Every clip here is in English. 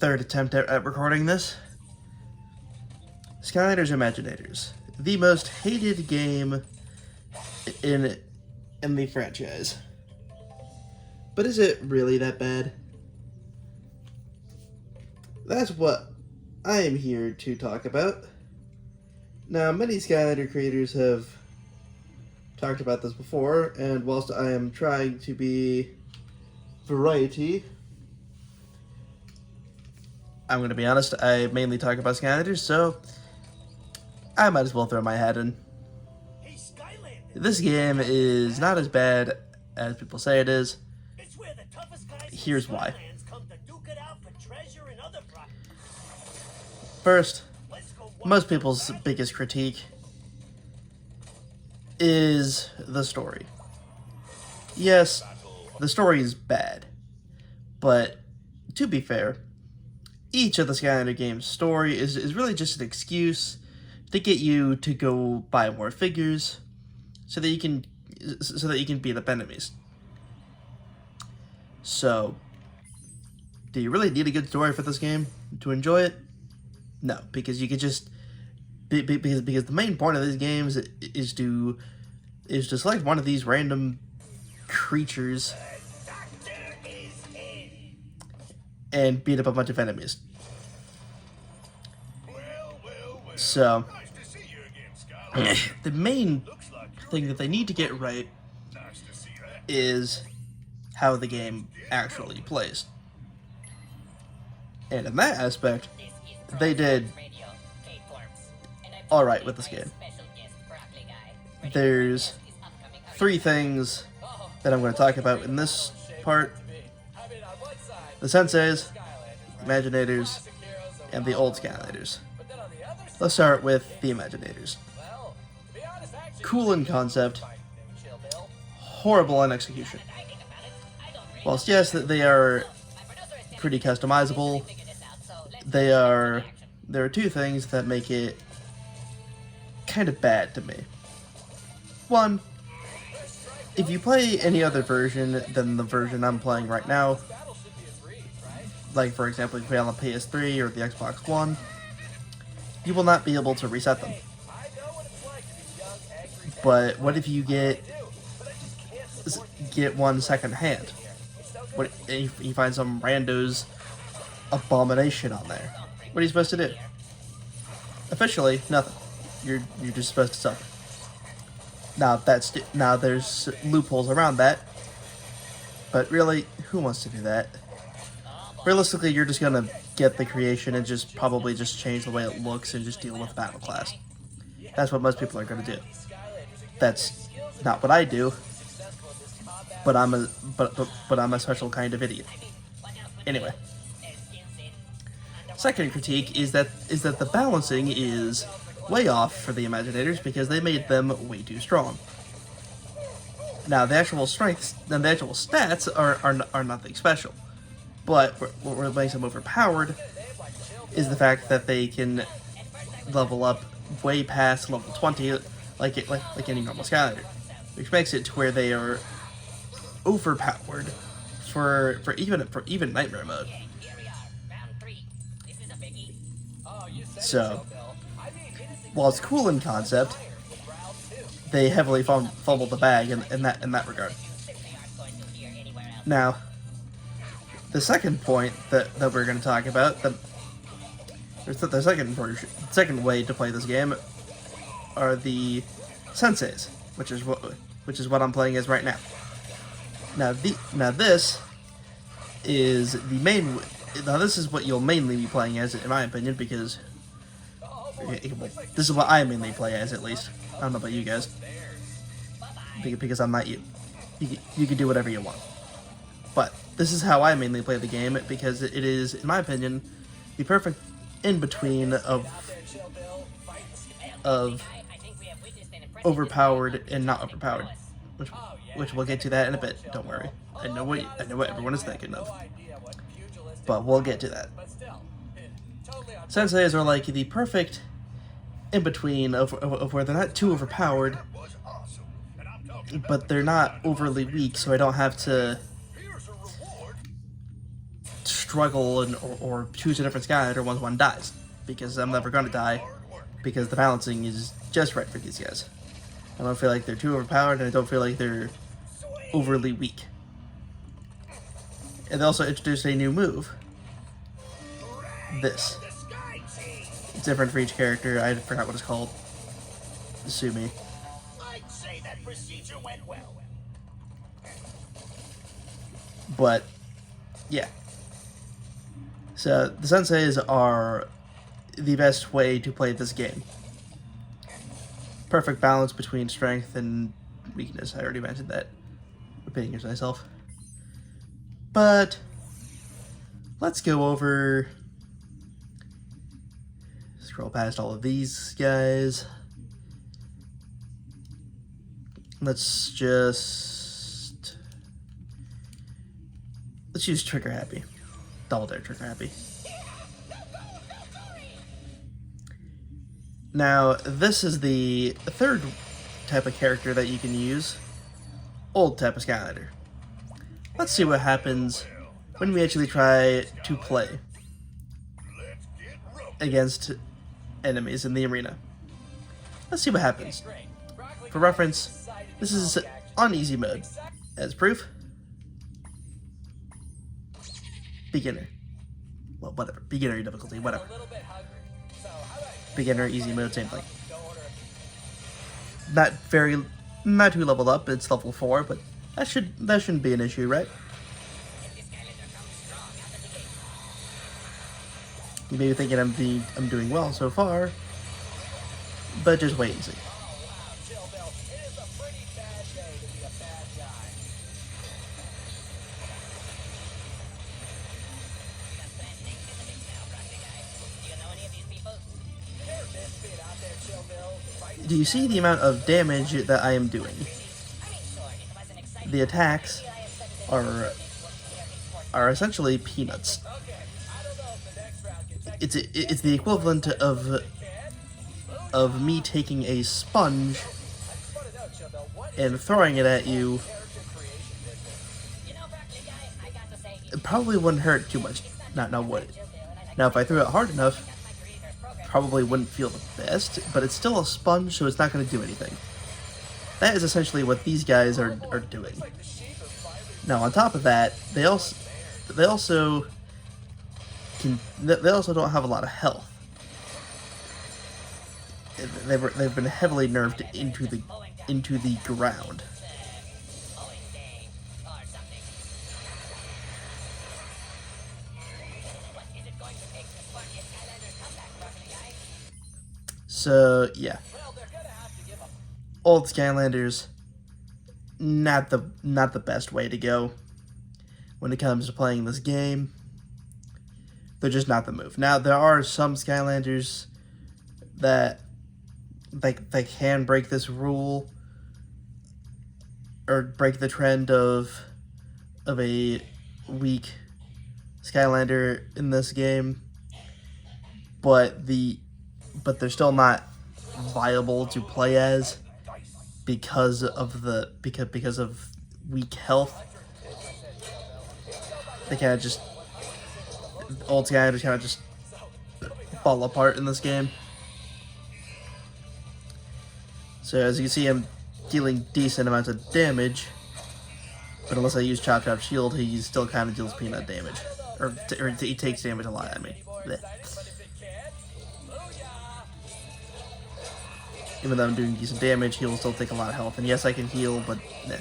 third attempt at recording this. Skylanders Imaginators, the most hated game in the franchise. But is it really that bad? That's what I am here to talk about. Now, many Skylander creators have talked about this before, and whilst I am trying to be variety, I'm going to be honest, I mainly talk about Skylanders, so I might as well throw my hat in. This game is not as bad as people say it is. Here's why. First, most people's biggest critique is the story. Yes, the story is bad, but to be fair, each of the Skylander games' story is really just an excuse to get you to go buy more figures, so that you can beat up enemies. So, do you really need a good story for this game to enjoy it? No, because you could just because the main point of these games is to select one of these random creatures and beat up a bunch of enemies. So, the main thing that they need to get right is how the game actually plays. And in that aspect, they did alright with this game. There's 3 things that I'm going to talk about in this part: the Senseis, Imaginators, and the old Skylanders. Let's start with the Imaginators. Cool in concept, horrible in execution. Whilst yes, they are pretty customizable, there are 2 things that make it kind of bad to me. One, if you play any other version than the version I'm playing right now, like for example if you play on the PS3 or the Xbox One, you will not be able to reset them. But what if you get one second hand? What if you find some rando's abomination on there? What are you supposed to do? Officially, nothing. You're just supposed to suffer. Now there's loopholes around that, but really, who wants to do that? Realistically, you're just gonna get the creation and just probably just change the way it looks and just deal with battle class. That's what most people are gonna do. That's not what I do, but I'm a special kind of idiot. Anyway, second critique is that the balancing is way off for the Imaginators because they made them way too strong. Now the actual strengths and the actual stats are nothing special, but what makes them overpowered is the fact that they can level up way past level 20 like any normal Skylander, which makes it to where they are overpowered for even Nightmare mode. So, while it's cool in concept, they heavily fumble the bag in that regard. Now, the second point that we're going to talk about, the second way to play this game, are the Senseis, which is what I'm playing as right now. Now this is the main. Now this is what you'll mainly be playing as, in my opinion, because this is what I mainly play as, at least. I don't know about you guys, because I'm not you. You can do whatever you want, but this is how I mainly play the game because it is, in my opinion, the perfect in between of overpowered and not overpowered, which we'll get to that in a bit. Don't worry. I know what everyone is thinking of, but we'll get to that. Senseis are like the perfect in between of where they're not too overpowered, but they're not overly weak, so I don't have to struggle or choose a different Skylander once one dies, because I'm never going to die, because the balancing is just right for these guys. I don't feel like they're too overpowered, and I don't feel like they're overly weak. And they also introduced a new move. This. It's different for each character. I forgot what it's called. Sue me. I'd say that procedure went well. But, yeah. So, the senseis are the best way to play this game. Perfect balance between strength and weakness. I already mentioned that. Repeating myself. But, let's go over... Scroll past all of these guys. Let's use Trigger Happy. Double Dare Trigger Happy. Now, this is the third type of character that you can use. Old type of Skylander. Let's see what happens when we actually try to play against enemies in the arena. Let's see what happens. For reference, this is on easy mode. As proof, beginner. Well, whatever. Beginner difficulty, whatever. Beginner, easy mode, same thing. Not too leveled up. It's level 4, but that shouldn't be an issue, right? You may be thinking I'm doing well so far, but just wait and see. Do you see the amount of damage that I am doing? The attacks are essentially peanuts. It's the equivalent of me taking a sponge and throwing it at you. It probably wouldn't hurt too much. Now would it? Now if I threw it hard enough, probably wouldn't feel the best, but it's still a sponge, so it's not going to do anything. That is essentially what these guys are doing. Now on top of that, they also don't have a lot of health. They've been heavily nerfed into the ground. So yeah, old Skylanders, not the best way to go when it comes to playing this game. They're just not the move. Now there are some Skylanders that they can break this rule or break the trend of a weak Skylander in this game, but they're still not viable to play as because of weak health. They kind of just old Skylanders kind of just fall apart in this game. So as you can see, I'm dealing decent amounts of damage, but unless I use Chop Chop Shield, he still kind of deals peanut damage, or he takes damage a lot. I mean, bleh. Even though I'm doing decent damage, he will still take a lot of health. And yes, I can heal, but nah.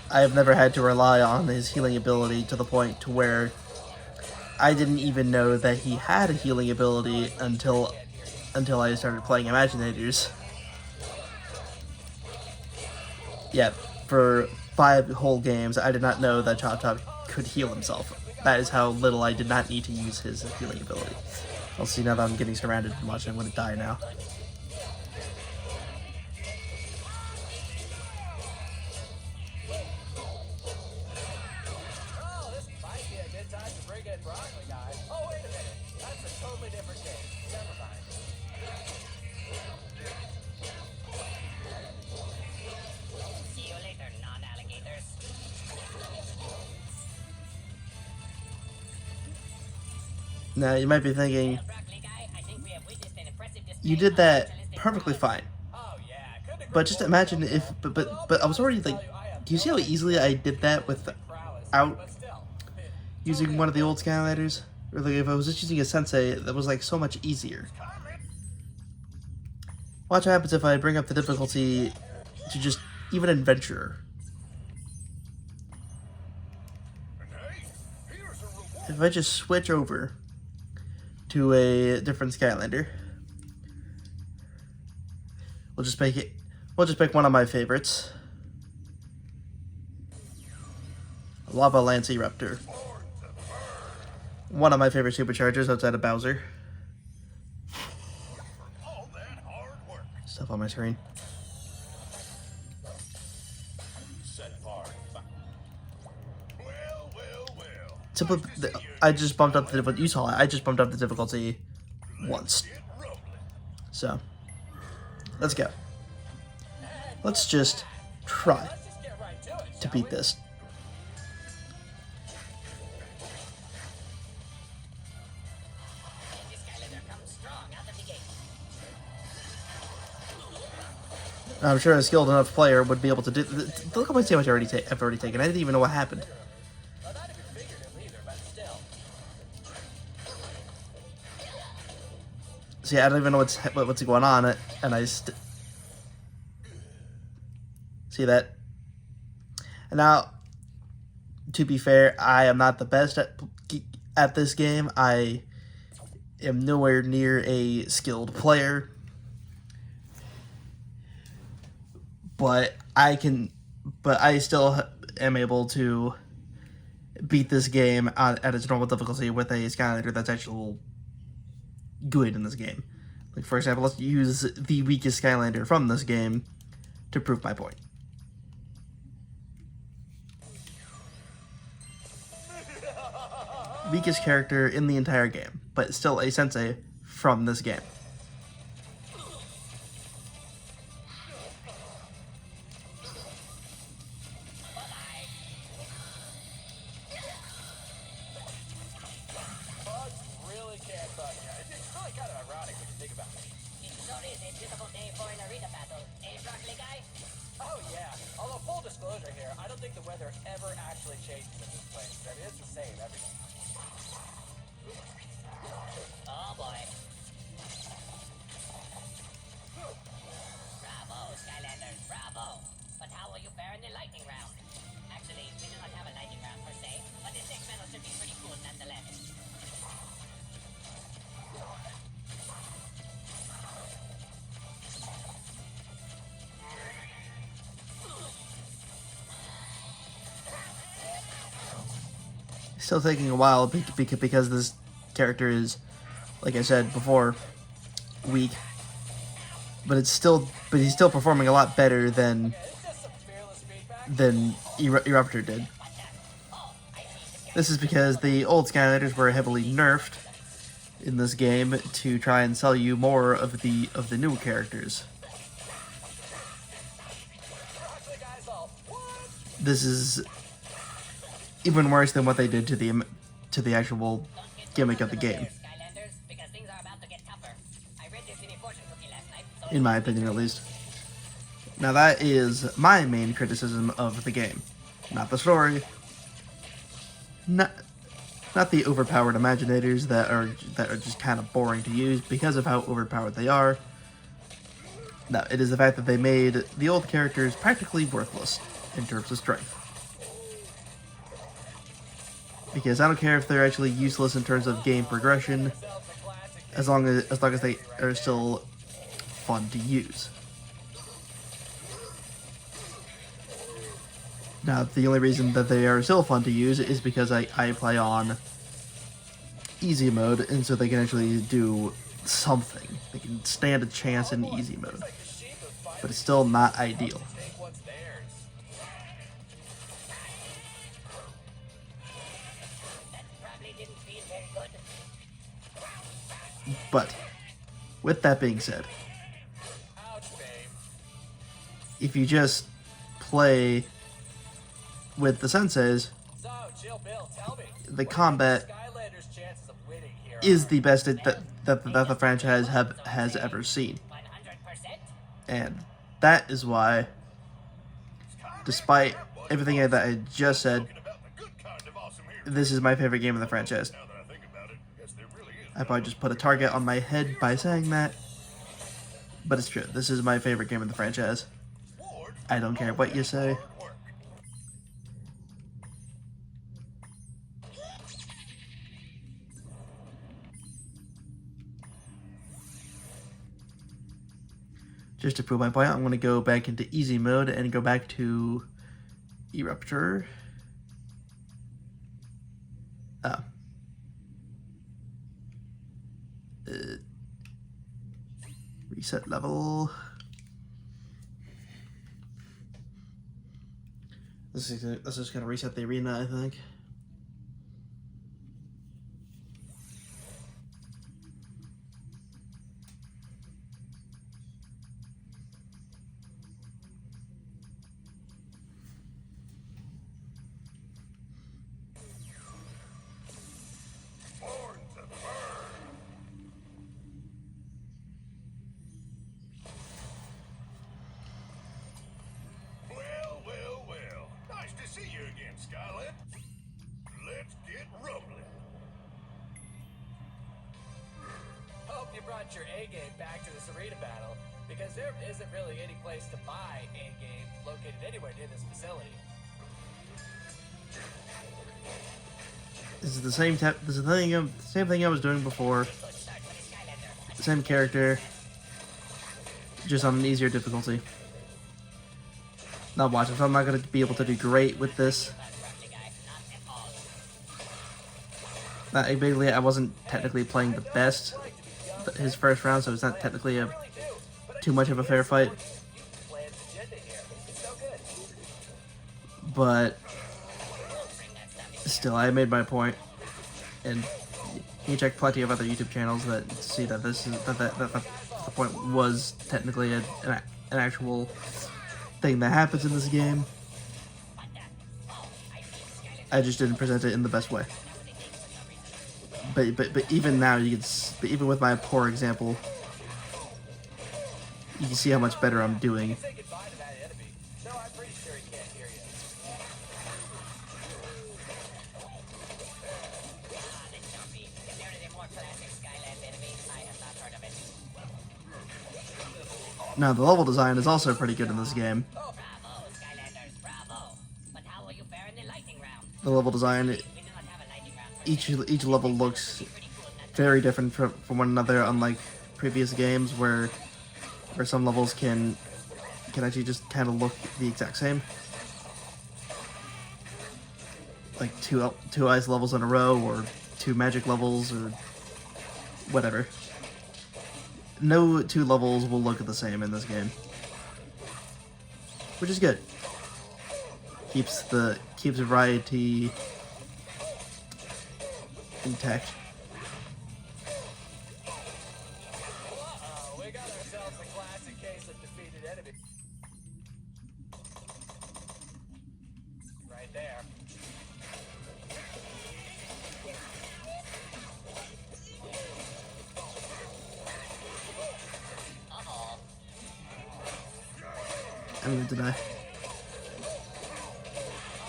I have never had to rely on his healing ability to the point to where I didn't even know that he had a healing ability until I started playing Imaginators. Yeah, for 5 whole games, I did not know that Chop Chop could heal himself. That is how little I did not need to use his healing ability. I'll see now that I'm getting surrounded too much, I'm going to die now. Oh, this might be a good time to bring in broccoli, guys. Oh, wait a minute. That's a totally different game. Never mind. See you later. Now, you might be thinking, Broccoli guy, I think we have witnessed an impressive display you did of that socialistic perfectly prowess. fine. Oh yeah, couldn't agree But just more, imagine Joey. if, but I was already like, do you see how easily I did that without But still, using one of the old Skylanders? Or like if I was just using a Sensei, that was like so much easier. Watch what happens if I bring up the difficulty to just even Adventurer. If I just switch over to a different Skylander, we'll just pick one of my favorites. Lava Lance Eruptor. One of my favorite superchargers outside of Bowser. Stuff on my screen. I just bumped up the difficulty. You saw it. I just bumped up the difficulty once. So, let's go. Let's just try let's just get right to it. to beat this. This Skylander comes strong out of the gate. I'm sure a skilled enough player would be able to do. Look how much damage I've already taken. I didn't even know what happened. Well, not even figuratively either, but still. See, I don't even know what's going on, and I see that. And now, to be fair, I am not the best at this game. I am nowhere near a skilled player, but I still am able to beat this game at its normal difficulty with a Skylander that's actually good in this game. Like, for example, let's use the weakest Skylander from this game to prove my point. Weakest character in the entire game, but still a sensei from this game. Bugs really can't bug you. It's really kind of ironic when you think about it. It sure is a beautiful day for an arena battle. Eh, Broccoli guy? Oh yeah. Although full disclosure here, I don't think the weather ever actually changes in this place. I mean, it's the same every day. Oh boy. Bravo, Skylanders, bravo! But how will you fare in the lightning round? Actually, we do not have a lightning round per se, but the six medals should be pretty cool nonetheless. Still taking a while because this character is, like I said before, weak. But he's still performing a lot better than It's just some fearless feedback. Eruptor did. This is because the old Skylanders were heavily nerfed in this game to try and sell you more of the new characters. Broccoli guys all, what? This is even worse than what they did to the actual gimmick of the game, Skylanders, because things are about to get tougher. I read this in a fortune cookie last night, so in my opinion at least. Now that is my main criticism of the game, not the story, not the overpowered Imaginators that are just kind of boring to use because of how overpowered they are. No, it is the fact that they made the old characters practically worthless in terms of strength. Because I don't care if they're actually useless in terms of game progression, as long as they are still fun to use. Now, the only reason that they are still fun to use is because I play on easy mode, and so they can actually do something. They can stand a chance in easy mode, but it's still not ideal. Take what's theirs. that probably didn't feel very good. But with that being said, Ouch, babe. if you just play with the senseis, So, Chill Bill, tell me. the what do you think combat Skylanders' chances of winning here is the best that the franchise has ever seen. 100%? And that is why, despite everything that I just said, this is my favorite game in the franchise. I probably just put a target on my head by saying that, but it's true. This is my favorite game in the franchise. I don't care what you say. Just to prove my point, I'm going to go back into easy mode and go back to Eruptor. Reset level. This is just going to reset the arena, I think. Skyland, let's get rumbling. Hope you brought your A game back to this arena battle, because there isn't really any place to buy A game located anywhere near this facility. This is the same same thing I was doing before. Same character, just on an easier difficulty. Now watch, if I'm not going to be able to do great with this. Admittedly, I wasn't technically playing the best his first round, so it's not technically too much of a fair fight. But still, I made my point, and you check plenty of other YouTube channels that see that this is that the point was technically an actual thing that happens in this game. I just didn't present it in the best way. But even now, but even with my poor example, you can see how much better I'm doing. Now, the level design is also pretty good in this game. Bravo, Skylanders, bravo. But how will you fare in the lightning round? The level design, We do not have a lightning round. each level looks very different from one another, unlike previous games where some levels can actually just kind of look the exact same. Like two ice levels in a row, or two magic levels, or whatever. No two levels will look the same in this game, which is good. Keeps variety intact. We got ourselves a classic case of defeated enemy. Right there. I'm gonna deny.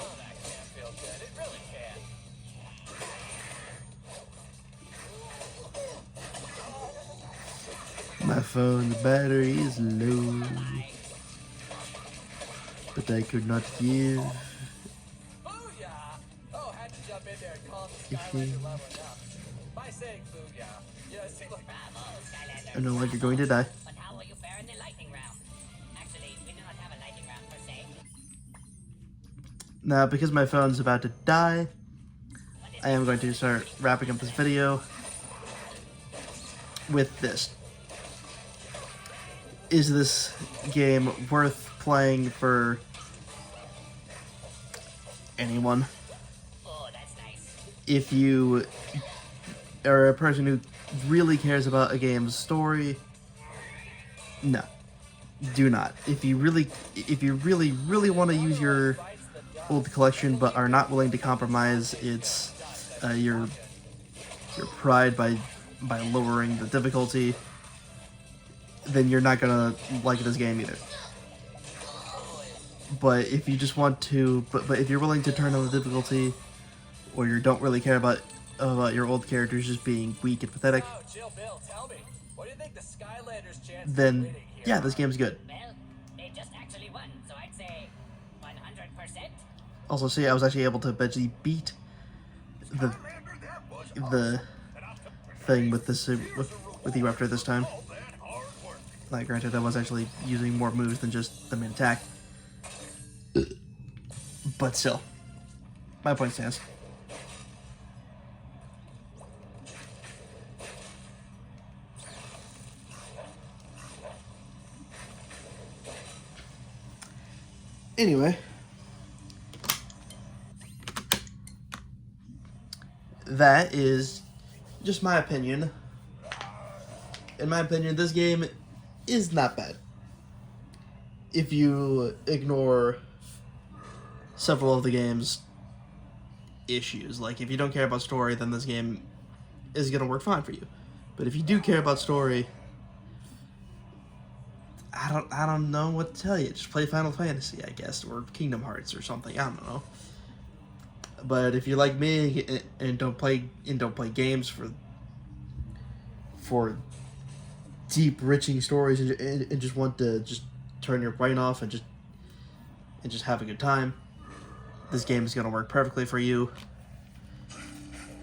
Oh, that can't feel good. It really can. My phone's battery is low, but I could not give. Booyah! Oh, had to jump in there and call the Skylander leveling up. By saying booyah, yeah, it seemed like Bravo, Skylanders. I'm no longer going to die. But how will you fare in the lightning round? Actually, we do not have a lightning round per se. Now, because my phone's about to die, I am going to start wrapping up this video with this. Is this game worth playing for anyone? Oh, that's nice. If you are a person who really cares about a game's story, no, do not. If you really want to use your old collection but are not willing to compromise its your your pride by lowering the difficulty, then you're not gonna like this game either. But if you just want to, but if you're willing to turn on the difficulty, or you don't really care about your old characters just being weak and pathetic, Oh, Jill, Bill, tell me, what do you think the Skylanders' chance then winning here? yeah, this game's good. Well, they just actually won, so I'd say 100%. Also, see, I was actually able to eventually beat the thing with this with the Eruptor this time. Like, granted, I was actually using more moves than just the main attack, but still, my point stands. Anyway, that is just my opinion. In my opinion, this game is not bad. If you ignore several of the game's issues, like if you don't care about story, then this game is gonna work fine for you. But if you do care about story, I don't know what to tell you. Just play Final Fantasy, I guess, or Kingdom Hearts or something. I don't know. But if you're like me and don't play games for deep, riching stories and just want to just turn your brain off and just have a good time, this game is gonna work perfectly for you.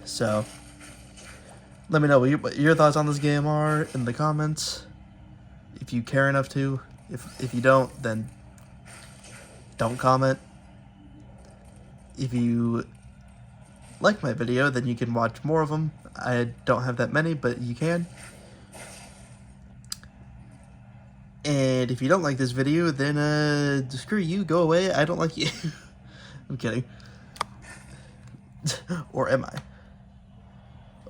So let me know what your thoughts on this game are in the comments. If you care enough to. If you don't, then don't comment. If you like my video, then you can watch more of them. I don't have that many, but you can. And if you don't like this video, then screw you, go away. I don't like you. I'm kidding. Or am I?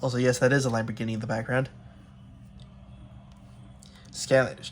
Also, yes, that is a Lamborghini in the background. Skylanders.